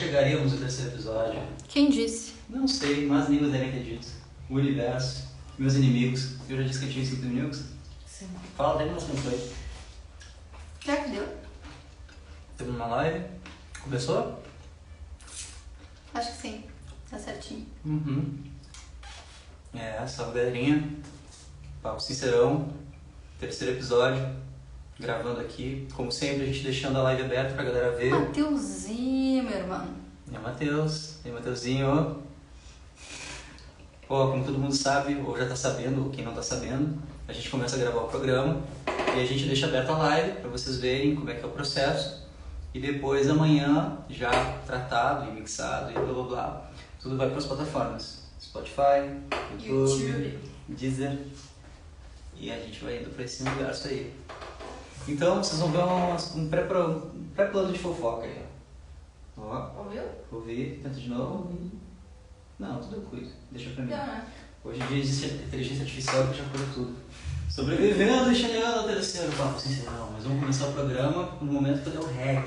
Chegaremos ao terceiro episódio. Quem disse? Não sei, mas nem devem ter dito. O universo, meus inimigos. Eu já disse que eu tinha 5 inimigos. Sim. Fala dele, mas não foi. Será que deu? Temos uma live. Começou? Acho que sim. Tá certinho. Salve galerinha. Papo Sincerão. Terceiro episódio. Gravando aqui. Como sempre, a gente deixando a live aberta pra galera ver. Mateuzinho, meu irmão. É Matheus. E Mateuzinho. Como todo mundo sabe, ou já tá sabendo, ou quem não tá sabendo, a gente começa a gravar o programa e a gente deixa aberta a live pra vocês verem como é que é o processo. E depois amanhã, já tratado e mixado e blá blá blá, tudo vai para as plataformas. Spotify, YouTube, Deezer. E a gente vai indo pra esse universo aí. Então vocês vão ver um pré-plano de fofoca aí. Ó. Ouviu? Ouvi, tenta de novo. Não, tudo eu cuido. Deixa pra mim. Não, né? Hoje em dia existe inteligência artificial que já cuida tudo. Sobrevivendo e chegando ao terceiro papo sincerão. Mas vamos começar o programa no momento que eu der o REC.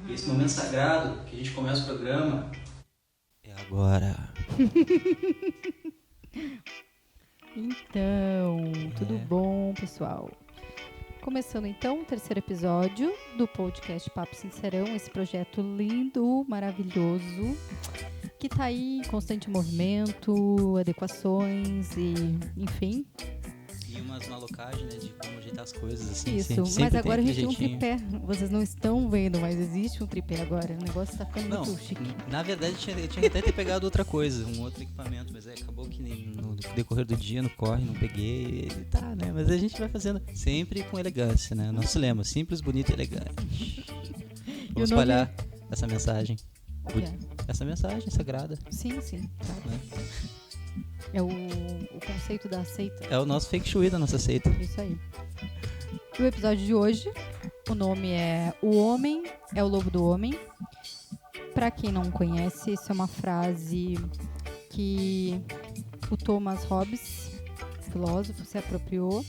E esse momento sagrado que a gente começa o programa é agora. Então, tudo bom, pessoal? Começando então o terceiro episódio do podcast Papo Sincerão, esse projeto lindo, maravilhoso, que tá aí em constante movimento, adequações e, enfim. E umas malocagens, né, de como ajeitar as coisas, assim. Isso, mas agora a gente tem um tripé. Vocês não estão vendo, mas existe um tripé agora. O negócio tá ficando muito chique. Na verdade, eu tinha até ter pegado outra coisa, um outro equipamento, mas acabou que no decorrer do dia, no corre, não peguei. Tá, né? Mas a gente vai fazendo sempre com elegância, né? Nosso lema, simples, bonito e elegante. Vamos espalhar essa mensagem. Essa mensagem sagrada. Sim. Claro. Né? É o conceito da seita. É o nosso feng shui da nossa seita. Isso aí. No episódio de hoje, o nome é O Homem é o Lobo do Homem. Pra quem não conhece, isso é uma frase que o Thomas Hobbes, filósofo, se apropriou.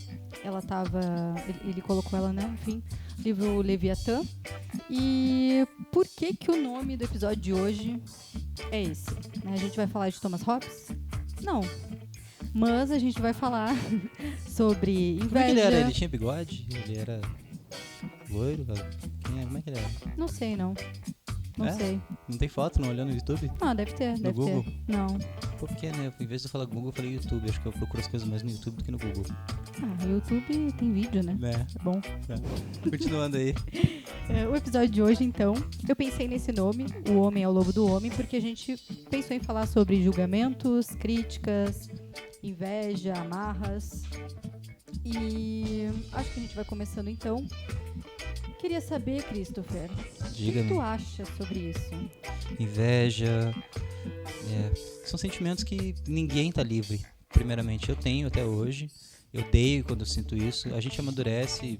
Ele colocou ela, né? Enfim, livro Leviatã. E por que o nome do episódio de hoje é esse? A gente vai falar de Thomas Hobbes? Não. Mas a gente vai falar sobre inveja. Como é que ele era? Ele tinha bigode? Ele era loiro? Como é que ele era? Não sei, não. Não sei. Não tem foto? Não olhando no YouTube? Ah, deve ter. Google? Não. Por que, né? Em vez de eu falar Google, eu falei YouTube. Acho que eu procuro as coisas mais no YouTube do que no Google. Ah, o YouTube tem vídeo, né? É bom. Continuando aí. O episódio de hoje, então, eu pensei nesse nome, O Homem é o Lobo do Homem, porque a gente pensou em falar sobre julgamentos, críticas, inveja, amarras. E acho que a gente vai começando, então. Queria saber, Christopher, o que tu acha sobre isso? Inveja, são sentimentos que ninguém tá livre. Primeiramente, eu tenho até hoje. Eu odeio quando eu sinto isso. A gente amadurece,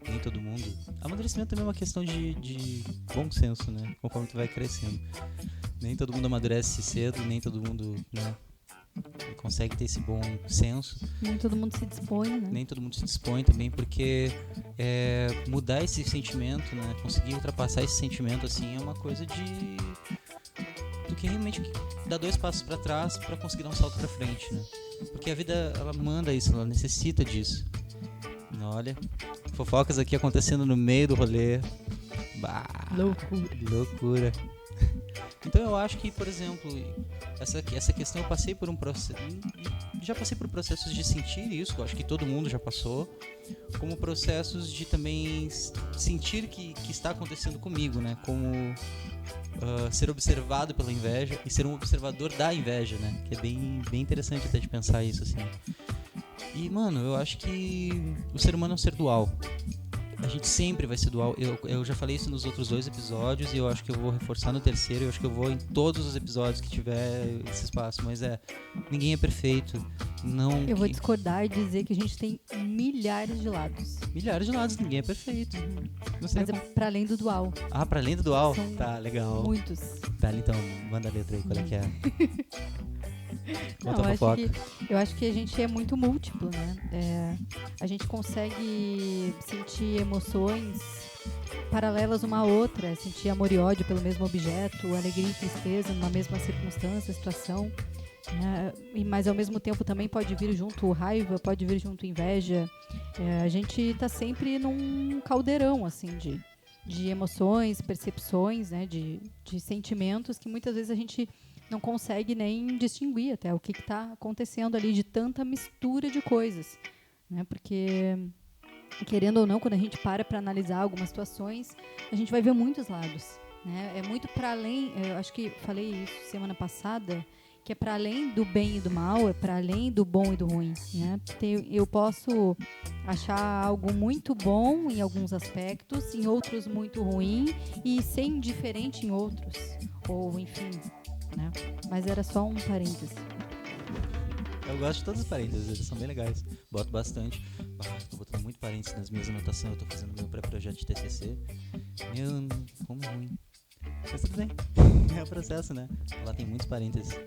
nem todo mundo. Amadurecimento também é uma questão de bom senso, né? Conforme tu vai crescendo. Nem todo mundo amadurece cedo, nem todo mundo, né, consegue ter esse bom senso. Nem todo mundo se dispõe, né? Nem todo mundo se dispõe também, porque mudar esse sentimento, né? Conseguir ultrapassar esse sentimento, assim, é uma coisa do que realmente dá 2 passos pra trás pra conseguir dar um salto pra frente, né? Porque a vida, ela manda isso, ela necessita disso. Olha, fofocas aqui acontecendo no meio do rolê. Bah, loucura. Então eu acho que, por exemplo, essa questão eu passei por um processo, já passei por processos de sentir isso, eu acho que todo mundo já passou, como processos de também sentir que está acontecendo comigo, né? Como ser observado pela inveja e ser um observador da inveja, né? Que é bem interessante até de pensar isso, assim. E, mano, eu acho que o ser humano é um ser dual. A gente sempre vai ser dual. Eu já falei isso nos outros 2 episódios e eu acho que eu vou reforçar no terceiro. Eu acho que eu vou em todos os episódios que tiver esse espaço. Mas ninguém é perfeito. Não. Eu vou discordar e dizer que a gente tem milhares de lados. Milhares de lados, ninguém é perfeito. Mas é pra além do dual. Ah, pra além do dual? São tá, legal. Muitos. Tá, então, manda a letra aí, qual é que é? Não, eu acho que a gente é muito múltiplo, né? A gente consegue sentir emoções paralelas uma à outra, sentir amor e ódio pelo mesmo objeto, alegria e tristeza numa mesma circunstância, situação. Mas ao mesmo tempo também pode vir junto raiva, pode vir junto inveja. A gente está sempre num caldeirão assim de emoções, percepções, né, de sentimentos que muitas vezes a gente não consegue nem distinguir até o que está acontecendo ali, de tanta mistura de coisas, né? Porque, querendo ou não, quando a gente para analisar algumas situações, a gente vai ver muitos lados, né? É muito para além, eu acho que falei isso semana passada, que é para além do bem e do mal, é para além do bom e do ruim, né? Eu posso achar algo muito bom em alguns aspectos, em outros muito ruim e ser indiferente em outros, ou enfim, né? Mas era só um parênteses. Eu gosto de todos os parênteses, eles são bem legais. Boto bastante. Tô botando muito parênteses nas minhas anotações, eu tô fazendo meu pré-projeto de TCC. Como ruim. Mas tudo bem, é o processo, né? Lá tem muitos parênteses.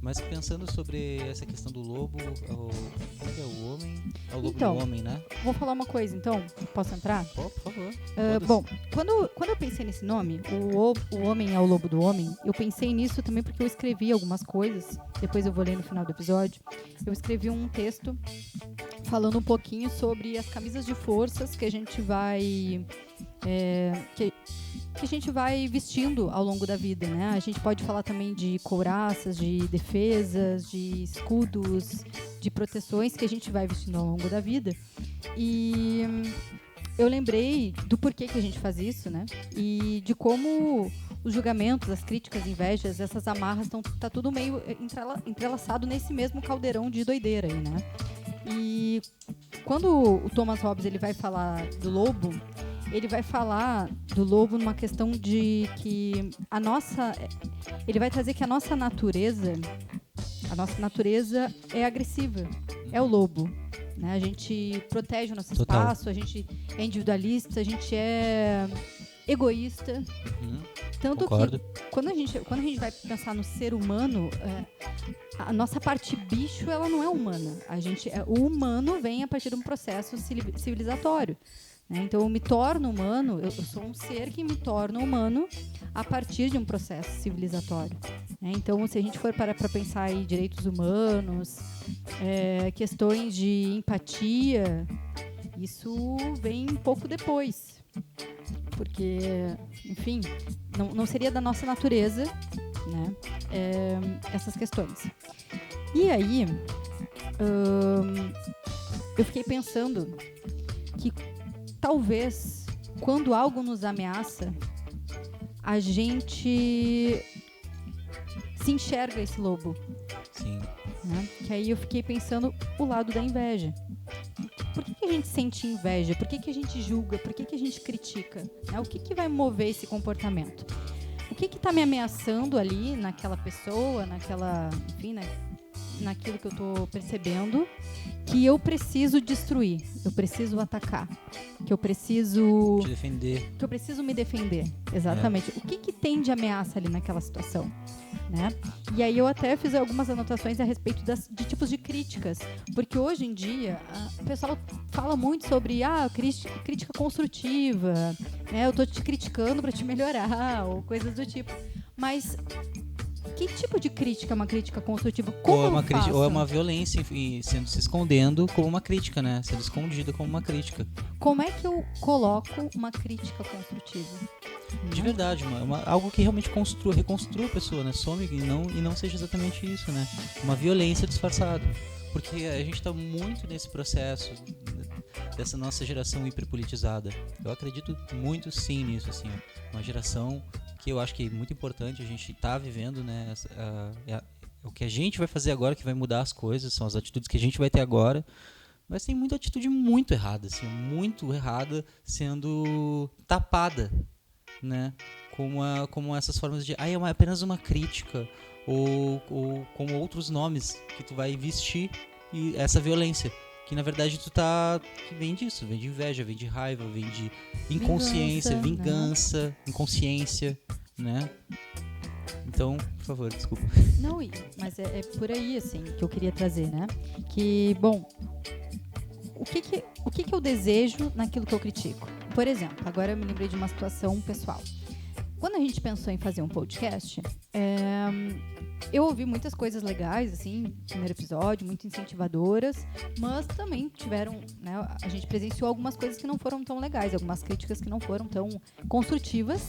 Mas pensando sobre essa questão do lobo, como é que é o homem? É o lobo Então, do homem, né? Vou falar uma coisa, então. Posso entrar? Por favor. Bom, quando eu pensei nesse nome, o homem é o lobo do homem, eu pensei nisso também porque eu escrevi algumas coisas, depois eu vou ler no final do episódio. Eu escrevi um texto falando um pouquinho sobre as camisas de forças que a gente vai... que a gente vai vestindo ao longo da vida, né? A gente pode falar também de couraças, de defesas, de escudos, de proteções que a gente vai vestindo ao longo da vida. E eu lembrei do porquê que a gente faz isso, né? E de como os julgamentos, as críticas, invejas, essas amarras, tá tudo meio entrelaçado nesse mesmo caldeirão de doideira aí, né? E quando o Thomas Hobbes ele vai falar do lobo, ele vai falar do lobo numa questão de que ele vai trazer que a nossa natureza é agressiva, é o lobo, né? A gente protege o nosso espaço, a gente é individualista, a gente é egoísta. Tanto concordo. que quando a gente vai pensar no ser humano, a nossa parte bicho ela não é humana. O humano vem a partir de um processo civilizatório. Então, eu me torno humano, eu sou um ser que me torna humano a partir de um processo civilizatório. Então, se a gente for para pensar em direitos humanos, questões de empatia, isso vem um pouco depois. Porque, enfim, não seria da nossa natureza, né, essas questões. E aí, eu fiquei pensando que talvez, quando algo nos ameaça, a gente se enxerga esse lobo. Sim. Né? Que aí eu fiquei pensando o lado da inveja. Por que a gente sente inveja? Por que a gente julga? Por que a gente critica? O que vai mover esse comportamento? O que está me ameaçando ali naquela pessoa, enfim, naquilo que eu estou percebendo, que eu preciso destruir, eu preciso atacar, que eu preciso te defender, que eu preciso me defender, exatamente. O que tem de ameaça ali naquela situação, né? E aí eu até fiz algumas anotações a respeito de tipos de críticas, porque hoje em dia o pessoal fala muito sobre crítica construtiva, né? Eu tô te criticando para te melhorar ou coisas do tipo, mas que tipo de crítica é uma crítica construtiva? Como ou é uma violência e se escondendo como uma crítica, né? Sendo escondida como uma crítica. Como é que eu coloco uma crítica construtiva? De verdade, algo que realmente reconstrua a pessoa, né? Some e não seja exatamente isso, né? Uma violência disfarçada. Porque a gente está muito nesse processo dessa nossa geração hiperpolitizada. Eu acredito muito sim nisso, assim, uma geração que eu acho que é muito importante a gente tá vivendo, né? O que a gente vai fazer agora que vai mudar as coisas, são as atitudes que a gente vai ter agora. Mas tem muita atitude muito errada, assim, muito errada sendo tapada, né? Como essas formas de é apenas uma crítica ou com outros nomes que tu vai vestir e essa violência. Que na verdade que vem disso, vem de inveja, vem de raiva, vem de inconsciência, vingança, inconsciência, né? Então, por favor, desculpa. Não, mas é por aí, assim, que eu queria trazer, né? Que, bom, o que eu desejo naquilo que eu critico, por exemplo, agora eu me lembrei de uma situação pessoal. Quando a gente pensou em fazer um podcast, eu ouvi muitas coisas legais, assim, no primeiro episódio, muito incentivadoras, mas também tiveram, né, a gente presenciou algumas coisas que não foram tão legais, algumas críticas que não foram tão construtivas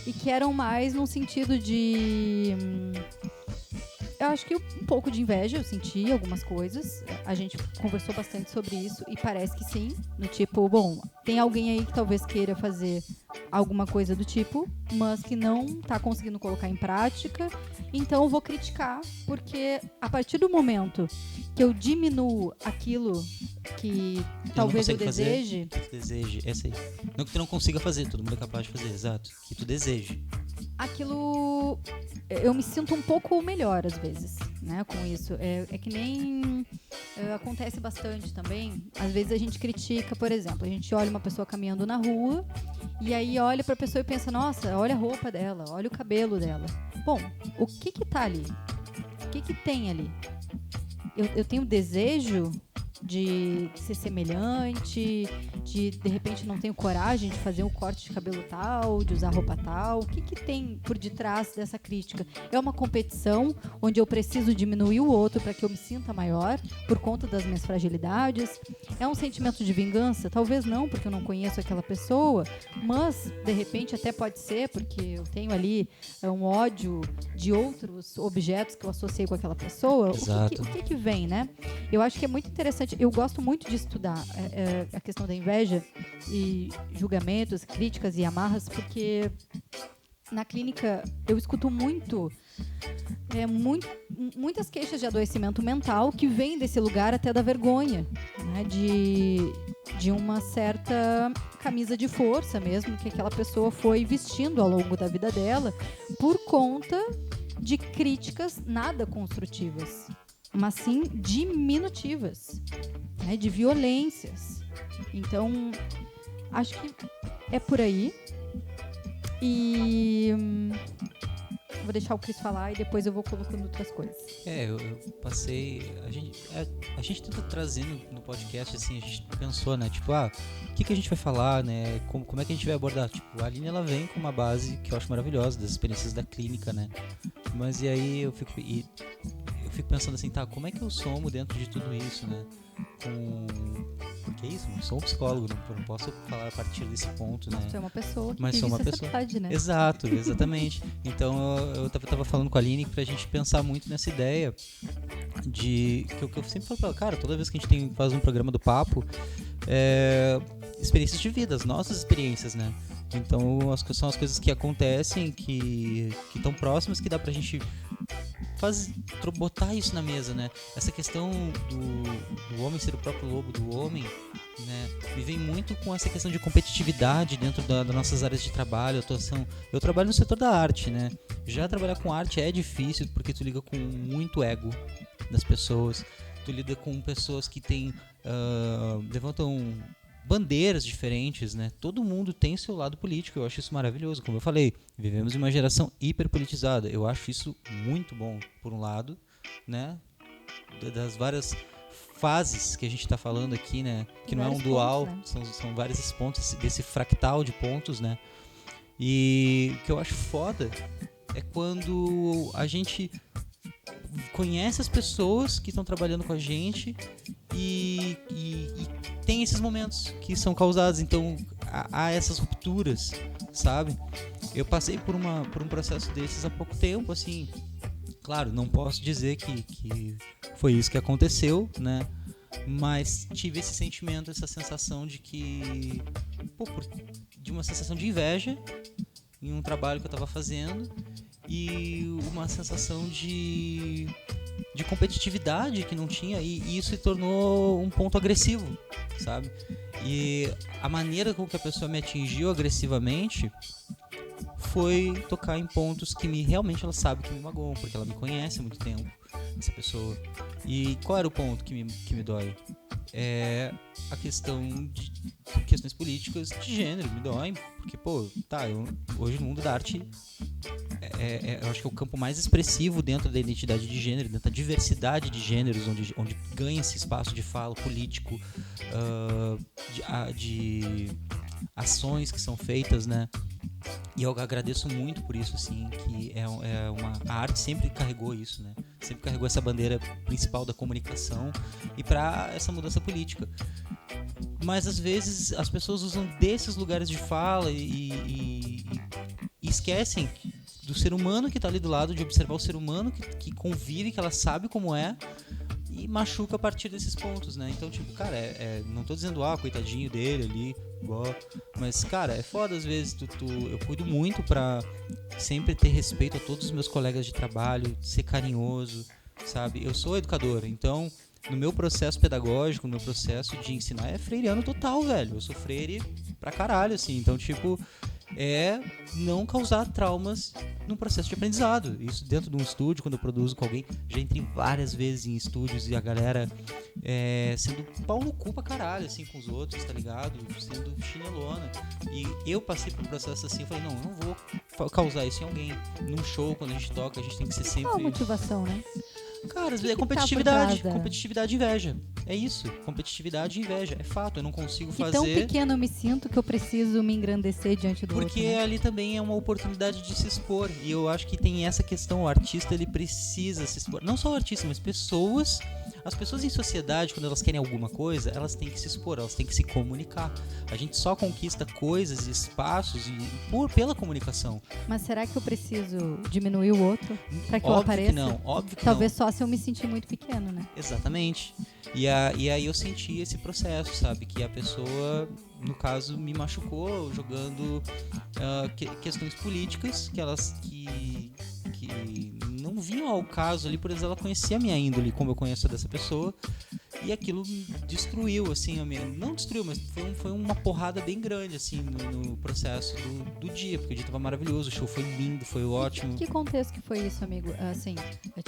e que eram mais no sentido de... eu acho que um pouco de inveja, eu senti algumas coisas. A gente conversou bastante sobre isso e parece que sim. No tipo, bom, tem alguém aí que talvez queira fazer alguma coisa do tipo, mas que não tá conseguindo colocar em prática. Então eu vou criticar, porque a partir do momento que eu diminuo aquilo que talvez eu deseje... Que tu deseje, essa aí. Não que tu não consiga fazer, todo mundo é capaz de fazer, exato. Que tu deseje. Aquilo... eu me sinto um pouco melhor às vezes, né, com isso. É que nem... acontece bastante também. Às vezes a gente critica, por exemplo, a gente olha uma pessoa caminhando na rua e aí olha pra pessoa e pensa, nossa, olha a roupa dela, olha o cabelo dela. Bom, o que tá ali? O que tem ali? Eu tenho desejo de ser semelhante, de repente não tenho coragem de fazer um corte de cabelo tal, de usar roupa tal. O que tem por detrás dessa crítica? É uma competição onde eu preciso diminuir o outro para que eu me sinta maior por conta das minhas fragilidades? É um sentimento de vingança? Talvez não, porque eu não conheço aquela pessoa, mas de repente até pode ser, porque eu tenho ali um ódio de outros objetos que eu associei com aquela pessoa. Exato. O que vem, né? Eu acho que é muito interessante. Eu gosto muito de estudar a questão da inveja e julgamentos, críticas e amarras, porque na clínica eu escuto muitas queixas de adoecimento mental que vêm desse lugar até da vergonha, né? De uma certa camisa de força mesmo que aquela pessoa foi vestindo ao longo da vida dela por conta de críticas nada construtivas, mas sim diminutivas, né, de violências. Então, acho que é por aí. E vou deixar o Cris falar e depois eu vou colocando outras coisas. Eu passei... A gente tenta trazer no podcast, assim, a gente pensou, né? Tipo, o que a gente vai falar, né? Como é que a gente vai abordar? Tipo, a Aline, ela vem com uma base que eu acho maravilhosa, das experiências da clínica, né? Mas e aí eu fico pensando assim, como é que eu somo dentro de tudo isso, né? Porque é isso, não sou um psicólogo, não posso falar a partir desse ponto, né? Mas tu é uma pessoa que Mas vive sou uma sociedade, pessoa, né? Exato, exatamente. Então eu tava falando com a Aline pra gente pensar muito nessa ideia de que eu sempre falo pra ela, cara, toda vez que a gente faz um programa do Papo, experiências de vida, as nossas experiências, né? Então são as coisas que acontecem, que estão próximas, que dá pra gente botar isso na mesa, né? Essa questão do homem ser o próprio lobo do homem, né? Me vem muito com essa questão de competitividade dentro das nossas áreas de trabalho, atuação. Eu trabalho no setor da arte, né? Já trabalhar com arte é difícil porque tu liga com muito ego das pessoas, tu lida com pessoas que levantam bandeiras diferentes, né? Todo mundo tem seu lado político, eu acho isso maravilhoso. Como eu falei, vivemos em uma geração hiperpolitizada. Eu acho isso muito bom, por um lado, né? Das várias fases que a gente está falando aqui, né? Que não é um dual, pontos, né? São vários pontos desse fractal de pontos, né? E o que eu acho foda é quando a gente conhece as pessoas que estão trabalhando com a gente e tem esses momentos que são causados, então há essas rupturas, sabe? Eu passei por um processo desses há pouco tempo, assim. Claro, não posso dizer que foi isso que aconteceu, né? Mas tive esse sentimento, essa sensação de que... de uma sensação de inveja em um trabalho que eu estava fazendo e uma sensação de competitividade que não tinha, e isso se tornou um ponto agressivo, sabe? E a maneira com que a pessoa me atingiu agressivamente foi tocar em pontos que realmente ela sabe que me magoam, porque ela me conhece há muito tempo, essa pessoa. E qual era o ponto que me dói? É a questão de questões políticas de gênero, me dói, porque, hoje no mundo da arte eu acho que é o campo mais expressivo dentro da identidade de gênero, dentro da diversidade de gêneros, onde ganha esse espaço de fala político, ações que são feitas, né? E eu agradeço muito por isso, assim, que a arte sempre carregou isso, né? Sempre carregou essa bandeira principal da comunicação e para essa mudança política. Mas às vezes as pessoas usam desses lugares de fala e esquecem do ser humano que está ali do lado, de observar o ser humano que convive, que ela sabe como é, e machuca a partir desses pontos, né? Então, tipo, cara, não tô dizendo, coitadinho dele ali, mas, cara, é foda às vezes, eu cuido muito pra sempre ter respeito a todos os meus colegas de trabalho, ser carinhoso, sabe? Eu sou educador, então, no meu processo pedagógico, no meu processo de ensinar, é freiriano total, velho. Eu sou freire pra caralho, assim, então, tipo, não causar traumas no processo de aprendizado. Isso dentro de um estúdio, quando eu produzo com alguém, já entrei várias vezes em estúdios e a galera sendo pau no cu pra caralho, assim, com os outros, tá ligado? Sendo chinelona. E eu passei por um processo assim, eu falei, não, eu não vou causar isso em alguém. Num show, quando a gente toca, a gente tem que ser sempre... Qual a motivação, né? Cara, é competitividade e inveja. É isso, competitividade e inveja. É fato, eu não consigo fazer... E tão pequeno eu me sinto que eu preciso me engrandecer diante do outro. Porque né? ali também é uma oportunidade de se expor. E eu acho que tem essa questão, o artista, ele precisa se expor. Não só o artista, mas pessoas... As pessoas em sociedade, quando elas querem alguma coisa, elas têm que se expor, elas têm que se comunicar. A gente só conquista coisas e espaços pela comunicação. Mas será que eu preciso diminuir o outro para que eu apareça? Óbvio que Talvez não. só se eu me sentir muito pequeno, né? Exatamente. E aí eu senti esse processo, sabe? Que a pessoa, no caso, me machucou jogando questões políticas que não vinham ao caso ali, por exemplo, ela conhecia a minha índole, como eu conheço dessa pessoa, e aquilo destruiu, assim, não destruiu, mas foi uma porrada bem grande, assim, no processo do dia, porque o dia tava maravilhoso, o show foi lindo, foi ótimo. Que contexto que foi isso, amigo? Assim,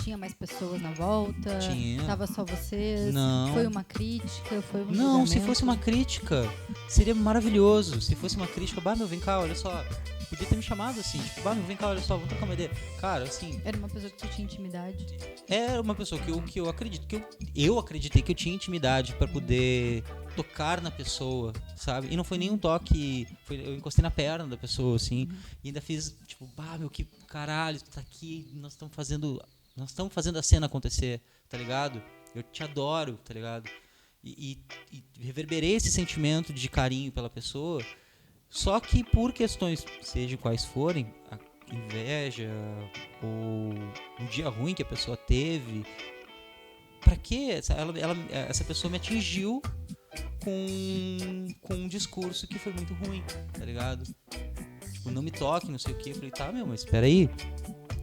tinha mais pessoas na volta? Tinha. Tava só vocês? Não. Foi uma crítica? Foi um Não, julgamento? se fosse uma crítica, seria maravilhoso. Se fosse uma crítica, meu, vem cá, olha só. Podia ter me chamado assim, tipo, meu, vem cá, olha só, vamos trocar uma ideia. Cara, assim... Era uma pessoa que tu tinha intimidade? Era uma pessoa que eu acredito, que eu acreditei que eu tinha intimidade pra poder tocar na pessoa, sabe? E não foi nenhum toque, eu encostei na perna da pessoa, assim, e ainda fiz, tipo, meu, que caralho, tu tá aqui, nós estamos fazendo a cena acontecer, tá ligado? Eu te adoro, tá ligado? E reverberei esse sentimento de carinho pela pessoa, só que por questões, seja quais forem, a inveja ou um dia ruim que a pessoa teve, pra quê? Essa pessoa me atingiu com um discurso que foi muito ruim, tá ligado? Tipo, não me toque, não sei o que. Eu falei, tá, mas espera aí,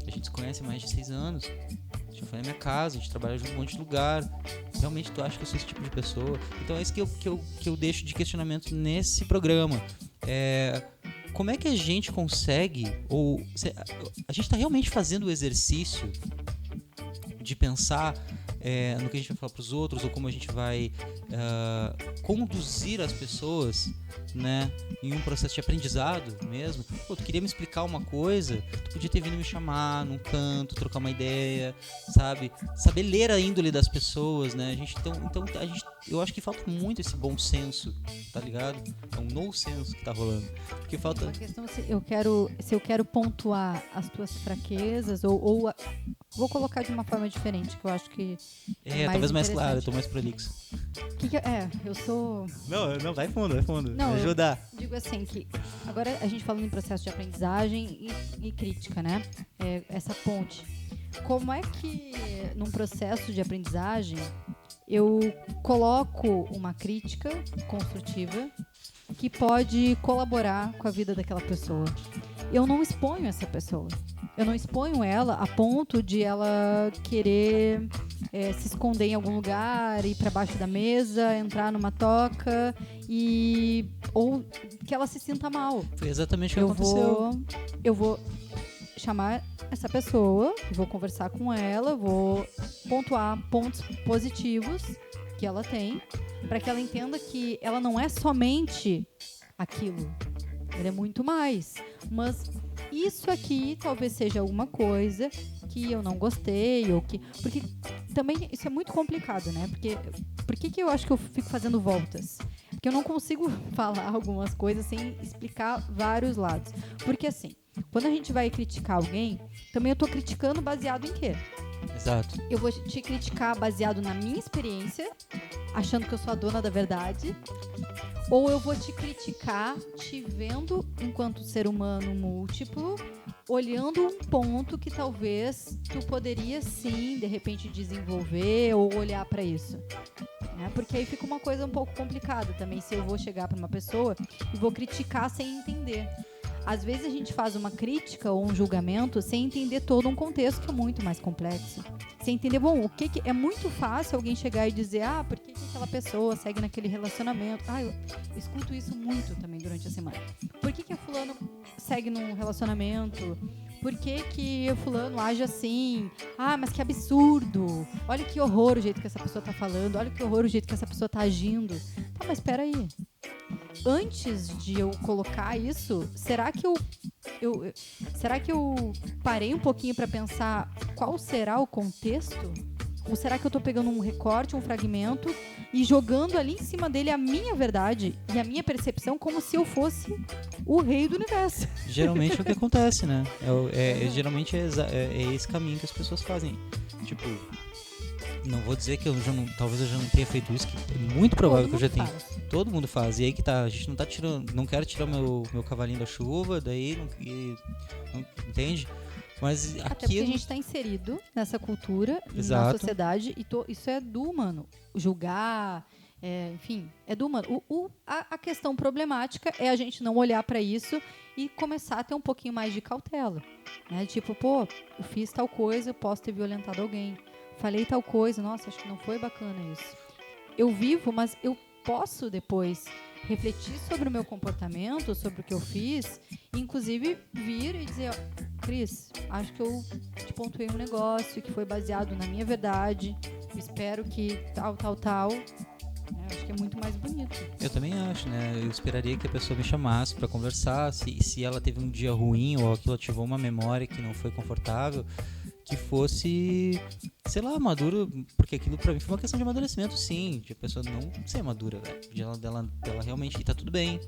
a gente se conhece há mais de 6 anos, a gente foi na minha casa, a gente trabalha junto em um monte de lugar, realmente tu acha que eu sou esse tipo de pessoa? Então é isso que eu deixo de questionamento nesse programa. Como é que a gente consegue, a gente está realmente fazendo o exercício de pensar no que a gente vai falar para os outros, ou como a gente vai conduzir as pessoas, né, em um processo de aprendizado mesmo? Pô, tu queria me explicar uma coisa, tu podia ter vindo me chamar num canto, trocar uma ideia, sabe? Saber ler a índole das pessoas, né? Eu acho que falta muito esse bom senso, tá ligado? É um no senso que tá rolando. Porque falta... A questão é se eu quero pontuar as tuas fraquezas, vou colocar de uma forma diferente, que eu acho que talvez mais claro, eu tô mais prolixo. Eu sou... Não, vai fundo, Não, me ajudar. Digo assim, que agora a gente falando em processo de aprendizagem e crítica, né? Essa ponte. Como é que num processo de aprendizagem eu coloco uma crítica construtiva que pode colaborar com a vida daquela pessoa? Eu não exponho essa pessoa. Eu não exponho ela a ponto de ela querer se esconder em algum lugar, ir para baixo da mesa, entrar numa toca ou que ela se sinta mal. Foi exatamente o que aconteceu. Eu vou chamar essa pessoa, vou conversar com ela, vou pontuar pontos positivos que ela tem, para que ela entenda que ela não é somente aquilo. Ela é muito mais. Mas isso aqui talvez seja alguma coisa que eu não gostei, porque também isso é muito complicado, né? Porque por que eu acho que eu fico fazendo voltas? Porque eu não consigo falar algumas coisas sem explicar vários lados. Porque assim, quando a gente vai criticar alguém, também eu tô criticando baseado em quê? Exato. Eu vou te criticar baseado na minha experiência, achando que eu sou a dona da verdade, ou eu vou te criticar te vendo enquanto ser humano múltiplo, olhando um ponto que talvez tu poderia sim, de repente, desenvolver ou olhar para isso. Né? Porque aí fica uma coisa um pouco complicada também, se eu vou chegar para uma pessoa e vou criticar sem entender. Às vezes a gente faz uma crítica ou um julgamento sem entender todo um contexto que é muito mais complexo. Sem entender, bom, o que é muito fácil alguém chegar e dizer, por que aquela pessoa segue naquele relacionamento? Eu escuto isso muito também durante a semana. Por que a fulano segue num relacionamento? Por que o fulano age assim? Mas que absurdo! Olha que horror o jeito que essa pessoa tá falando, olha que horror o jeito que essa pessoa tá agindo. Tá, mas espera aí. Antes de eu colocar isso, será que eu parei um pouquinho para pensar qual será o contexto? Ou será que eu tô pegando um recorte, um fragmento e jogando ali em cima dele a minha verdade e a minha percepção como se eu fosse o rei do universo? Geralmente é o que acontece, né? Geralmente é esse caminho que as pessoas fazem. Tipo, não vou dizer que talvez eu já não tenha feito isso, que é muito provável que eu já tenha. Todo mundo faz. E aí que tá, a gente não tá tirando, não quero tirar o meu cavalinho da chuva, daí não entende? Mas até porque a gente está inserido nessa cultura, na sociedade, e isso é do humano. Julgar, enfim, é do humano. A questão problemática é a gente não olhar para isso e começar a ter um pouquinho mais de cautela. Né? Tipo, eu fiz tal coisa, eu posso ter violentado alguém. Falei tal coisa, nossa, acho que não foi bacana isso. Eu vivo, mas eu posso depois refletir sobre o meu comportamento, sobre o que eu fiz, e inclusive vir e dizer, Cris, acho que eu te pontuei um negócio que foi baseado na minha verdade, espero que tal. Acho que é muito mais bonito. Eu também acho, né? Eu esperaria que a pessoa me chamasse para conversar, se ela teve um dia ruim ou aquilo ativou uma memória que não foi confortável, que fosse, sei lá, maduro, porque aquilo pra mim foi uma questão de amadurecimento, sim, de a pessoa não ser madura, velho, dela realmente, e tá tudo bem,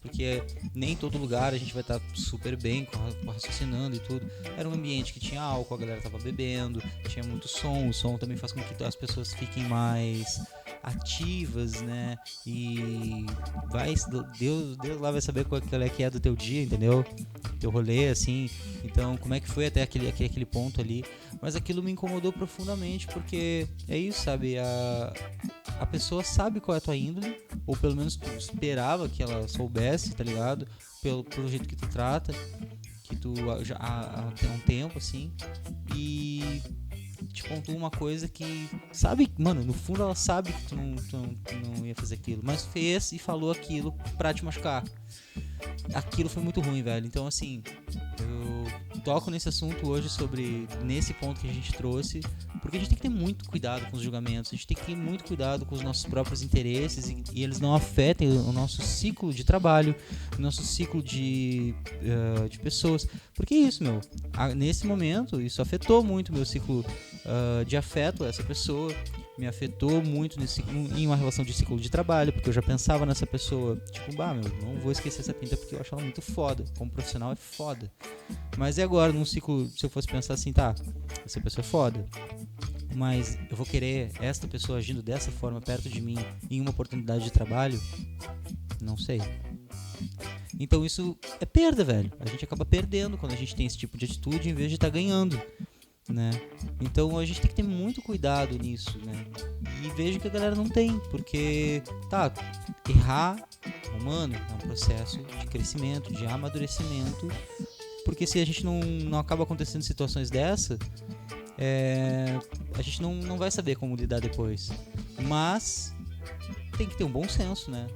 porque nem em todo lugar a gente vai estar super bem, raciocinando e tudo. Era um ambiente que tinha álcool, a galera tava bebendo, tinha muito som, o som também faz com que as pessoas fiquem mais ativas, né, e Deus lá vai saber qual é que é do teu dia, entendeu? Teu rolê, assim, então como é que foi até aquele ponto ali, mas aquilo me incomodou profundamente, porque é isso, sabe, a pessoa sabe qual é a tua índole, ou pelo menos tu esperava que ela soubesse, tá ligado, pelo jeito que tu trata, que tu já há um tempo, assim, e te pontua uma coisa que, sabe, mano, no fundo ela sabe que tu não ia fazer aquilo, mas fez e falou aquilo pra te machucar. Aquilo foi muito ruim, velho. Então, assim, eu toco nesse assunto hoje nesse ponto que a gente trouxe, porque a gente tem que ter muito cuidado com os julgamentos, a gente tem que ter muito cuidado com os nossos próprios interesses e eles não afetem o nosso ciclo de trabalho, o nosso ciclo de pessoas. Porque é isso, meu. Nesse momento, isso afetou muito o meu ciclo de afeto a essa pessoa. Me afetou muito em uma relação de ciclo de trabalho, porque eu já pensava nessa pessoa, tipo, não vou esquecer essa pinta porque eu acho ela muito foda, como profissional é foda. Mas e agora, num ciclo, se eu fosse pensar assim, tá, essa pessoa é foda, mas eu vou querer esta pessoa agindo dessa forma perto de mim em uma oportunidade de trabalho? Não sei. Então isso é perda, velho. A gente acaba perdendo quando a gente tem esse tipo de atitude em vez de estar ganhando, né? Então a gente tem que ter muito cuidado nisso, né? E vejo que a galera não tem, porque errar, humano, é um processo de crescimento, de amadurecimento, porque se a gente não acaba acontecendo situações dessa, a gente não vai saber como lidar depois, mas tem que ter um bom senso, né?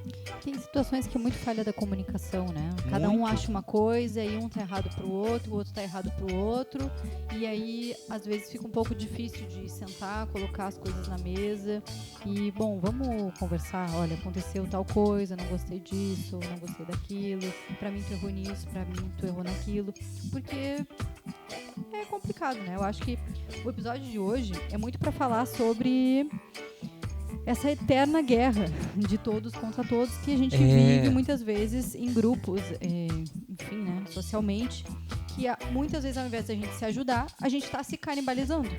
Tem situações que é muito falha da comunicação, né? Cada um acha uma coisa e um tá errado pro outro, o outro tá errado pro outro. E aí, às vezes, fica um pouco difícil de sentar, colocar as coisas na mesa. E, bom, vamos conversar. Olha, aconteceu tal coisa, não gostei disso, não gostei daquilo. Pra mim, tu errou nisso, pra mim, tu errou naquilo. Porque é complicado, né? Eu acho que o episódio de hoje é muito pra falar sobre essa eterna guerra de todos contra todos que a gente vive muitas vezes em grupos, enfim, né, socialmente, que muitas vezes ao invés da gente se ajudar, a gente está se canibalizando.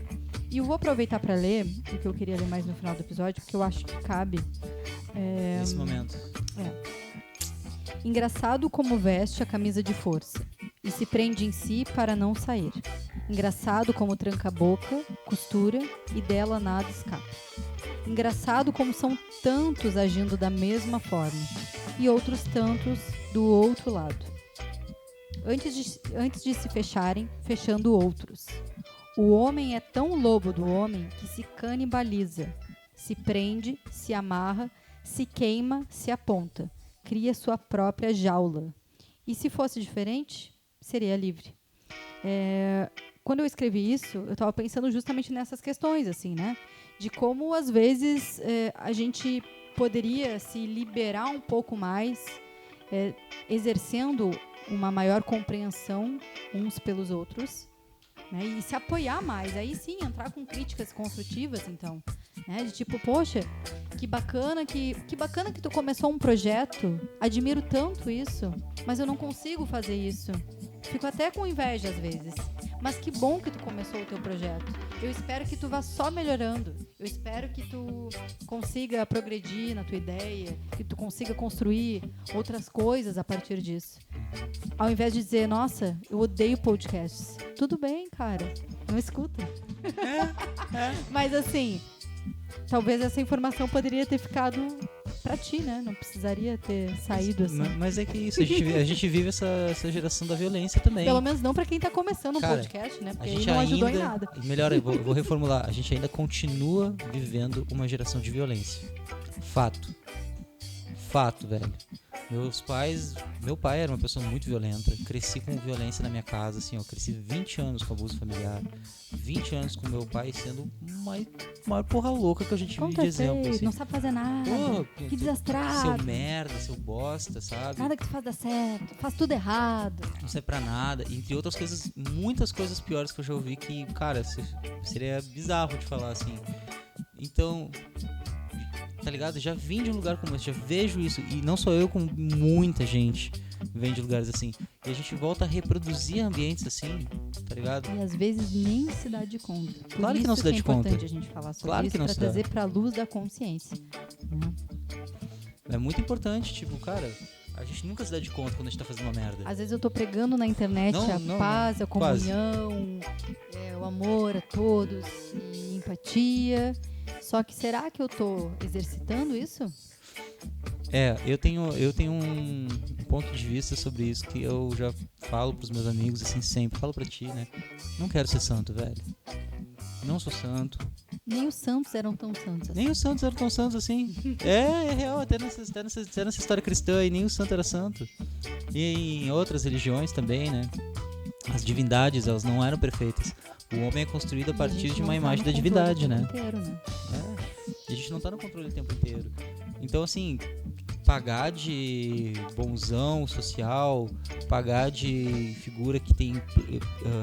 E eu vou aproveitar para ler o que eu queria ler mais no final do episódio, porque eu acho que cabe. Nesse momento. Engraçado como veste a camisa de força e se prende em si para não sair. Engraçado como tranca a boca, costura e dela nada escapa. Engraçado como são tantos agindo da mesma forma e outros tantos do outro lado. Antes de se fecharem, fechando outros. O homem é tão lobo do homem que se canibaliza, se prende, se amarra, se queima, se aponta, cria sua própria jaula. E se fosse diferente, seria livre. Quando eu escrevi isso, eu estava pensando justamente nessas questões, assim, né? De como, às vezes, a gente poderia se liberar um pouco mais, exercendo uma maior compreensão uns pelos outros, né? E se apoiar mais. Aí sim, entrar com críticas construtivas, então. Né? De tipo, poxa, que bacana que tu começou um projeto, admiro tanto isso, mas eu não consigo fazer isso. Fico até com inveja às vezes. Mas que bom que tu começou o teu projeto. Eu espero que tu vá só melhorando. Eu espero que tu consiga progredir na tua ideia, que tu consiga construir outras coisas a partir disso. Ao invés de dizer, nossa, eu odeio podcasts. Tudo bem, cara. Não escuta. Mas assim, talvez essa informação poderia ter ficado pra ti, né? Não precisaria ter saído assim. Mas é que isso, a gente vive essa geração da violência também. Pelo menos não pra quem tá começando um podcast, né? Porque a gente aí não ajudou ainda, em nada. Melhor, eu vou reformular. A gente ainda continua vivendo uma geração de violência. Fato, velho. Meu pai era uma pessoa muito violenta. Cresci com violência na minha casa, assim, eu cresci 20 anos com abuso familiar. 20 anos com meu pai sendo maior porra louca que a gente vive de exemplo. Assim. Não sabe fazer nada. Porra, que desastrado. Seu merda, seu bosta, sabe? Nada que tu faz dar certo. Faz tudo errado. Não serve pra nada. Entre outras coisas, muitas coisas piores que eu já ouvi que, cara, seria bizarro de falar assim. Então, tá ligado? Já vim de um lugar como esse, já vejo isso. E não só eu, como muita gente vem de lugares assim. E a gente volta a reproduzir ambientes assim, tá ligado? E às vezes nem se dá de conta. Claro que não se dá de conta. É importante a gente falar sobre claro isso que não pra se dá. trazer pra luz da consciência. É muito importante, tipo, cara, a gente nunca se dá de conta quando a gente tá fazendo uma merda. Às vezes eu tô pregando na internet a paz, a comunhão, o amor a todos e empatia. Só que será que eu tô exercitando isso? Eu tenho um ponto de vista sobre isso que eu já falo pros meus amigos, assim, sempre. Falo pra ti, né? Não quero ser santo, velho. Não sou santo. Nem os santos eram tão santos assim. Nem os santos eram tão santos assim. É real, até nessa história cristã aí, nem o santo era santo. E em outras religiões também, né? As divindades, elas não eram perfeitas. O homem é construído a partir de uma imagem da divindade, né? Inteiro, né? E a gente não tá no controle o tempo inteiro. Então, assim, pagar de bonzão social, pagar de figura que tem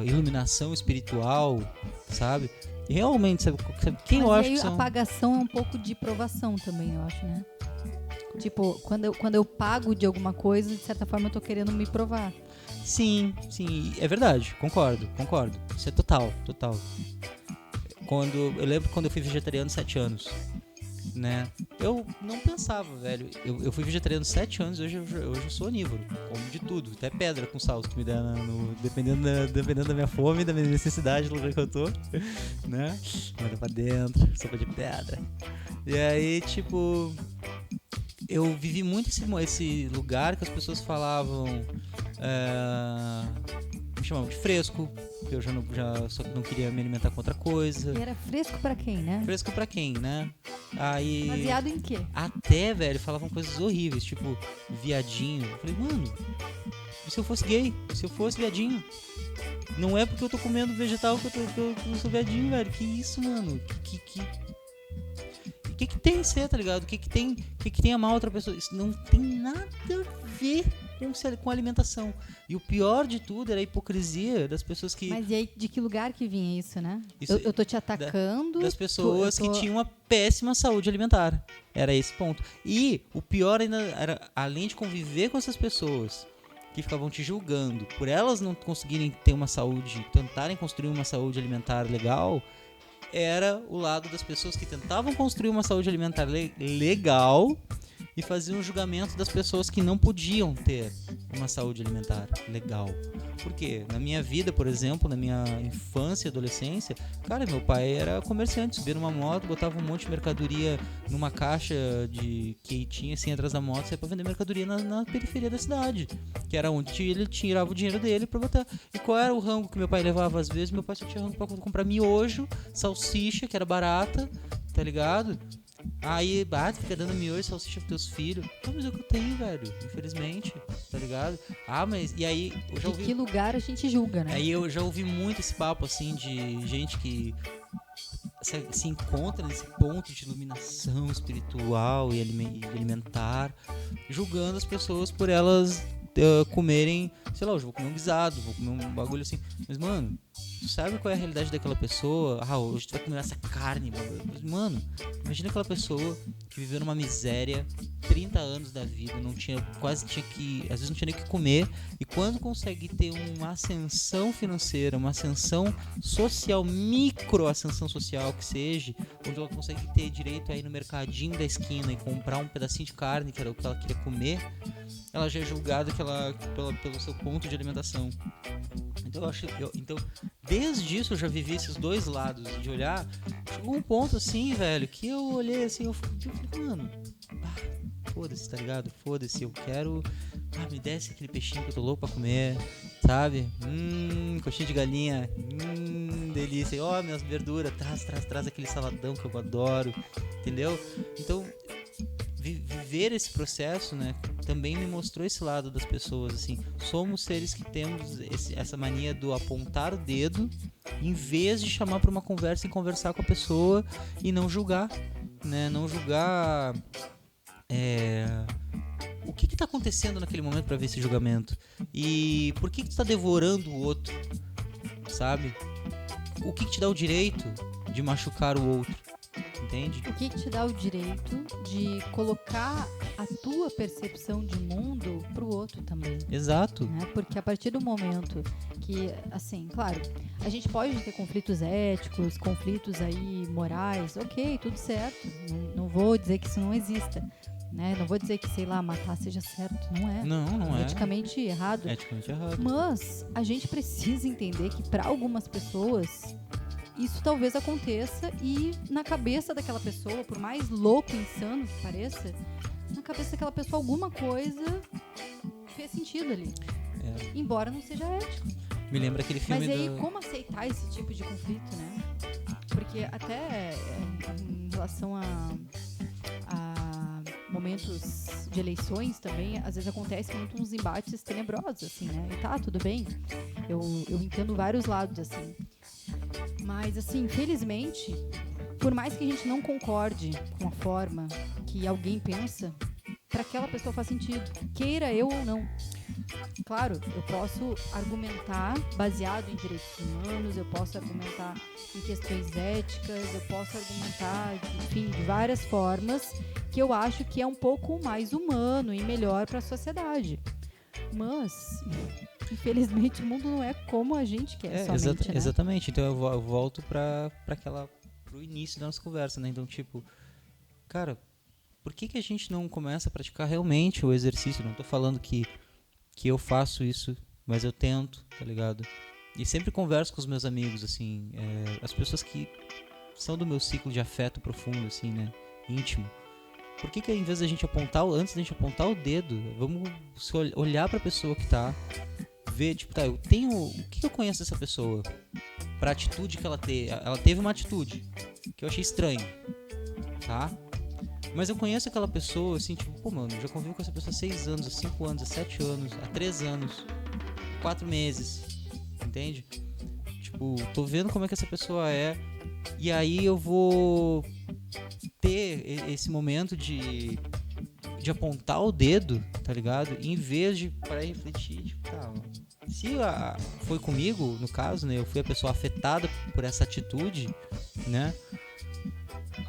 iluminação espiritual, sabe? E realmente, sabe quem eu acho que são... a pagação é um pouco de provação também, eu acho, né? Tipo, quando eu pago de alguma coisa, de certa forma eu tô querendo me provar. Sim, é verdade, concordo. Isso é total. Eu lembro quando eu fui vegetariano 7 anos, né? Eu não pensava, velho. Eu fui vegetariano 7 anos, hoje eu sou onívoro, como de tudo, até pedra com sal que me der dependendo da minha fome, da minha necessidade do lugar que eu tô, né? Manda pra dentro, sopa de pedra. E aí, tipo, eu vivi muito esse lugar que as pessoas falavam, me chamavam de fresco, porque eu já só não queria me alimentar com outra coisa. E era fresco pra quem, né? Fresco pra quem, né? Aí... Baseado em quê? Até, velho, falavam coisas horríveis, tipo, viadinho. Eu falei, mano, e se eu fosse gay? E se eu fosse viadinho? Não é porque eu tô comendo vegetal que eu sou viadinho, velho. Que isso, mano? O que tem ser, tá ligado? O que tem amar outra pessoa? Isso não tem nada a ver. com alimentação. E o pior de tudo era a hipocrisia das pessoas que... Mas e aí, de que lugar que vinha isso, né? Isso- eu tô te atacando. das pessoas eu tô- que tinham uma péssima saúde alimentar. Era esse ponto. E o pior ainda era, além de conviver com essas pessoas que ficavam te julgando por elas não conseguirem ter uma saúde, tentarem construir uma saúde alimentar legal, era o lado das pessoas que tentavam construir uma saúde alimentar legal e faziam um julgamento das pessoas que não podiam ter uma saúde alimentar legal. Por quê? Na minha vida, por exemplo, na minha infância e adolescência, cara, meu pai era comerciante, subia numa moto, botava um monte de mercadoria numa caixa que tinha assim atrás da moto, saia pra vender mercadoria na periferia da cidade, que era onde ele tirava o dinheiro dele pra botar. E qual era o rango que meu pai levava às vezes? Meu pai só tinha rango pra comprar miojo, salsicha, que era barata, tá ligado? Aí, fica dando miojo e salsicha pros teus filhos. Pô, mas é o que eu tenho, velho. Infelizmente, tá ligado? Mas... E aí, eu já ouvi... De que lugar a gente julga, né? Aí eu já ouvi muito esse papo, assim, de gente que se encontra nesse ponto de iluminação espiritual e alimentar, julgando as pessoas por elas comerem, sei lá, hoje eu vou comer um guisado, vou comer um bagulho assim. Mas, mano, tu sabe qual é a realidade daquela pessoa? Hoje tu vai comer essa carne, mano. Imagina aquela pessoa que viveu numa miséria 30 anos da vida, às vezes não tinha nem o que comer, e quando consegue ter uma ascensão financeira, uma ascensão social, micro ascensão social que seja, onde ela consegue ter direito a ir no mercadinho da esquina e comprar um pedacinho de carne, que era o que ela queria comer, ela já é julgada pelo seu ponto de alimentação. Então, desde isso eu já vivi esses dois lados de olhar. Chegou um ponto assim, velho, que eu olhei assim, eu falei, mano, foda-se, tá ligado? Foda-se, eu quero... me desce aquele peixinho que eu tô louco pra comer, sabe? Coxinha de galinha, delícia. Minhas verduras, traz aquele saladão que eu adoro, entendeu? Então, viver esse processo, né, também me mostrou esse lado das pessoas, assim. Somos seres que temos essa mania do apontar o dedo, em vez de chamar pra uma conversa e conversar com a pessoa e não julgar, né? Não julgar... o que tá acontecendo naquele momento para ver esse julgamento? E por que tu tá devorando o outro? Sabe? O que te dá o direito de machucar o outro? Entende? O que te dá o direito de colocar a tua percepção de mundo pro outro também? Exato. Né? Porque a partir do momento que, assim, claro, a gente pode ter conflitos éticos, conflitos aí morais, ok, tudo certo. Não vou dizer que isso não exista. Né? Não vou dizer que, sei lá, matar seja certo. Não é. Não é. Eticamente errado. Eticamente errado. Mas a gente precisa entender que para algumas pessoas isso talvez aconteça e na cabeça daquela pessoa, por mais louco e insano que pareça, na cabeça daquela pessoa alguma coisa fez sentido ali. Embora não seja ético. Me lembra aquele filme. Mas aí, como aceitar esse tipo de conflito, né? Porque até em relação a momentos de eleições também, às vezes acontece muito uns embates tenebrosos, assim, né? E tá, tudo bem. Eu entendo vários lados, assim. Mas, assim, infelizmente, por mais que a gente não concorde com a forma que alguém pensa, para aquela pessoa faz sentido, queira eu ou não. Claro, eu posso argumentar baseado em direitos humanos, eu posso argumentar em questões éticas, eu posso argumentar, enfim, de várias formas que eu acho que é um pouco mais humano e melhor para a sociedade. Mas, infelizmente, o mundo não é como a gente quer somente, né? Exatamente. Então eu volto pro início da nossa conversa, né? Então, tipo, cara, por que a gente não começa a praticar realmente o exercício? Não tô falando que eu faço isso, mas eu tento, tá ligado? E sempre converso com os meus amigos, assim, as pessoas que são do meu ciclo de afeto profundo, assim, né? Íntimo. Por que em vez da gente antes da gente apontar o dedo, vamos olhar pra pessoa que tá, ver, tipo, tá, o que eu conheço dessa pessoa? Pra atitude que ela teve. Ela teve uma atitude que eu achei estranho, tá? Mas eu conheço aquela pessoa, assim, tipo, pô, mano, eu já convivo com essa pessoa há 6 anos, há 5 anos, há 7 anos, há 3 anos, 4 meses, entende? Tipo, tô vendo como é que essa pessoa é, e aí eu vou ter esse momento de de apontar o dedo, tá ligado? Em vez de parar e refletir, tipo, tá, se foi comigo, no caso, né? Eu fui a pessoa afetada por essa atitude, né?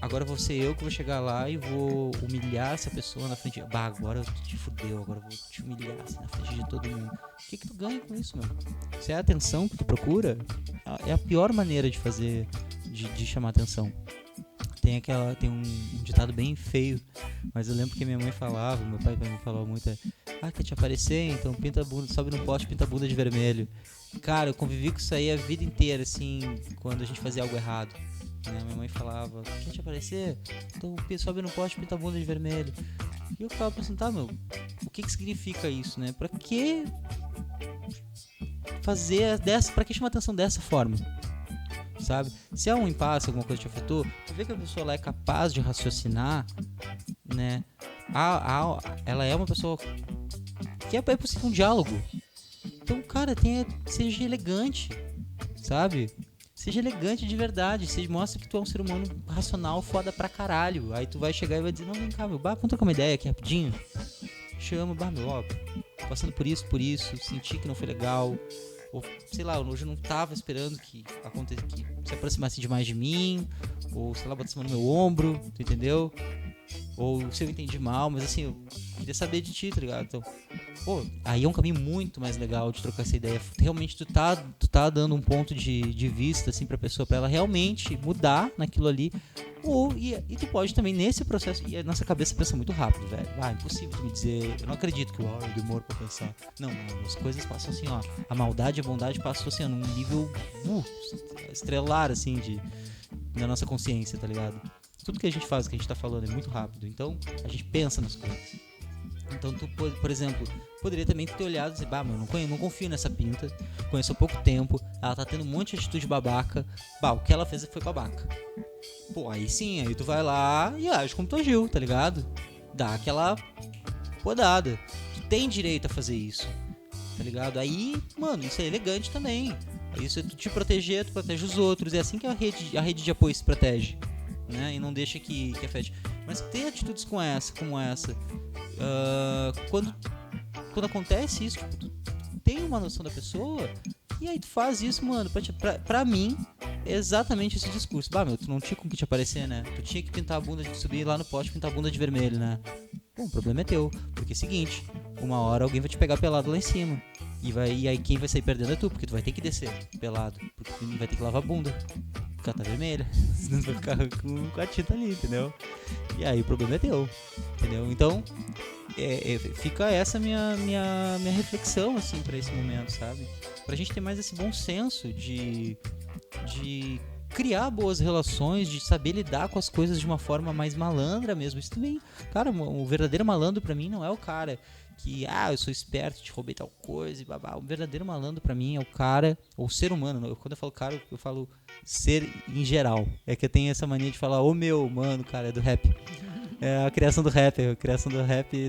Agora vou ser eu que vou chegar lá e vou humilhar essa pessoa na frente. Bah, agora tu te fudeu, agora eu vou te humilhar assim, na frente de todo mundo. O que tu ganha com isso, meu? Se é a atenção que tu procura, é a pior maneira de fazer, de chamar atenção. Tem um ditado bem feio, mas eu lembro que minha mãe falava, meu pai me falava muito, quer te aparecer? Então pinta a bunda, sobe no poste, pinta a bunda de vermelho. Cara, eu convivi com isso aí a vida inteira, assim, quando a gente fazia algo errado. Né? Minha mãe falava, quer te aparecer? Então sobe no poste, pinta a bunda de vermelho. E eu ficava pensando, tá, meu, o que significa isso, né? Pra que fazer pra que chamar atenção dessa forma? Sabe? Se há um impasse, alguma coisa te afetou, tu vê que a pessoa lá é capaz de raciocinar, né? Ela é uma pessoa que é possível um diálogo. Então, cara, seja elegante, sabe? Seja elegante de verdade, mostra que tu é um ser humano racional, foda pra caralho. Aí tu vai chegar e vai dizer, não, vem cá, meu, vamos trocar uma ideia aqui rapidinho. Chama, meu, ó, passando por isso, senti que não foi legal. Ou, sei lá, hoje eu não tava esperando que se aproximasse demais de mim, ou, sei lá, botasse a mão no meu ombro, tu entendeu? Ou se eu entendi mal, mas assim, eu queria saber de ti, tá ligado? Então, pô, aí é um caminho muito mais legal de trocar essa ideia. Realmente tu tá dando um ponto de vista, assim, pra pessoa, pra ela realmente mudar naquilo ali. E tu pode também, nesse processo, e a nossa cabeça pensa muito rápido, velho. É impossível tu me dizer, eu não acredito que eu demoro pra pensar. Não, as coisas passam assim, ó. A maldade e a bondade passam assim, ó, num nível estrelar, assim, na nossa consciência, tá ligado? Tudo que a gente faz, que a gente tá falando, é muito rápido. Então, a gente pensa nas coisas. Então, tu, por exemplo, poderia também ter olhado e dizer, mano, não confio nessa pinta, conheço há pouco tempo, ela tá tendo um monte de atitude babaca, o que ela fez foi babaca. Pô, aí sim, aí tu vai lá e age como tu agiu, tá ligado? Dá aquela podada. Tu tem direito a fazer isso, tá ligado? Aí, mano, isso é elegante também. Isso é tu te proteger, tu protege os outros, é assim que a rede de apoio se protege. Né? E não deixa que afete. Mas tem atitudes como essa. Quando acontece isso, tipo, tu tem uma noção da pessoa e aí tu faz isso, mano. Pra mim, é exatamente esse discurso. Meu, tu não tinha com que te aparecer, né? Tu tinha que pintar a bunda, subir lá no poste e pintar a bunda de vermelho, né? Bom, o problema é teu. Porque é o seguinte, uma hora alguém vai te pegar pelado lá em cima. E aí quem vai sair perdendo é tu, porque tu vai ter que descer pelado. Porque tu vai ter que lavar a bunda. Porque ela tá vermelha. Senão tu vai ficar com a tinta ali, entendeu? E aí o problema é teu, entendeu? Então, fica essa minha reflexão, assim, pra esse momento, sabe? Pra gente ter mais esse bom senso de criar boas relações, de saber lidar com as coisas de uma forma mais malandra mesmo. Isso também, cara, o verdadeiro malandro pra mim não é o cara que, eu sou esperto, te roubei tal coisa e babá. O verdadeiro malandro pra mim é o cara, ou o ser humano. Quando eu falo cara, eu falo ser em geral. É que eu tenho essa mania de falar, mano, cara, é do rap. É a criação do rap,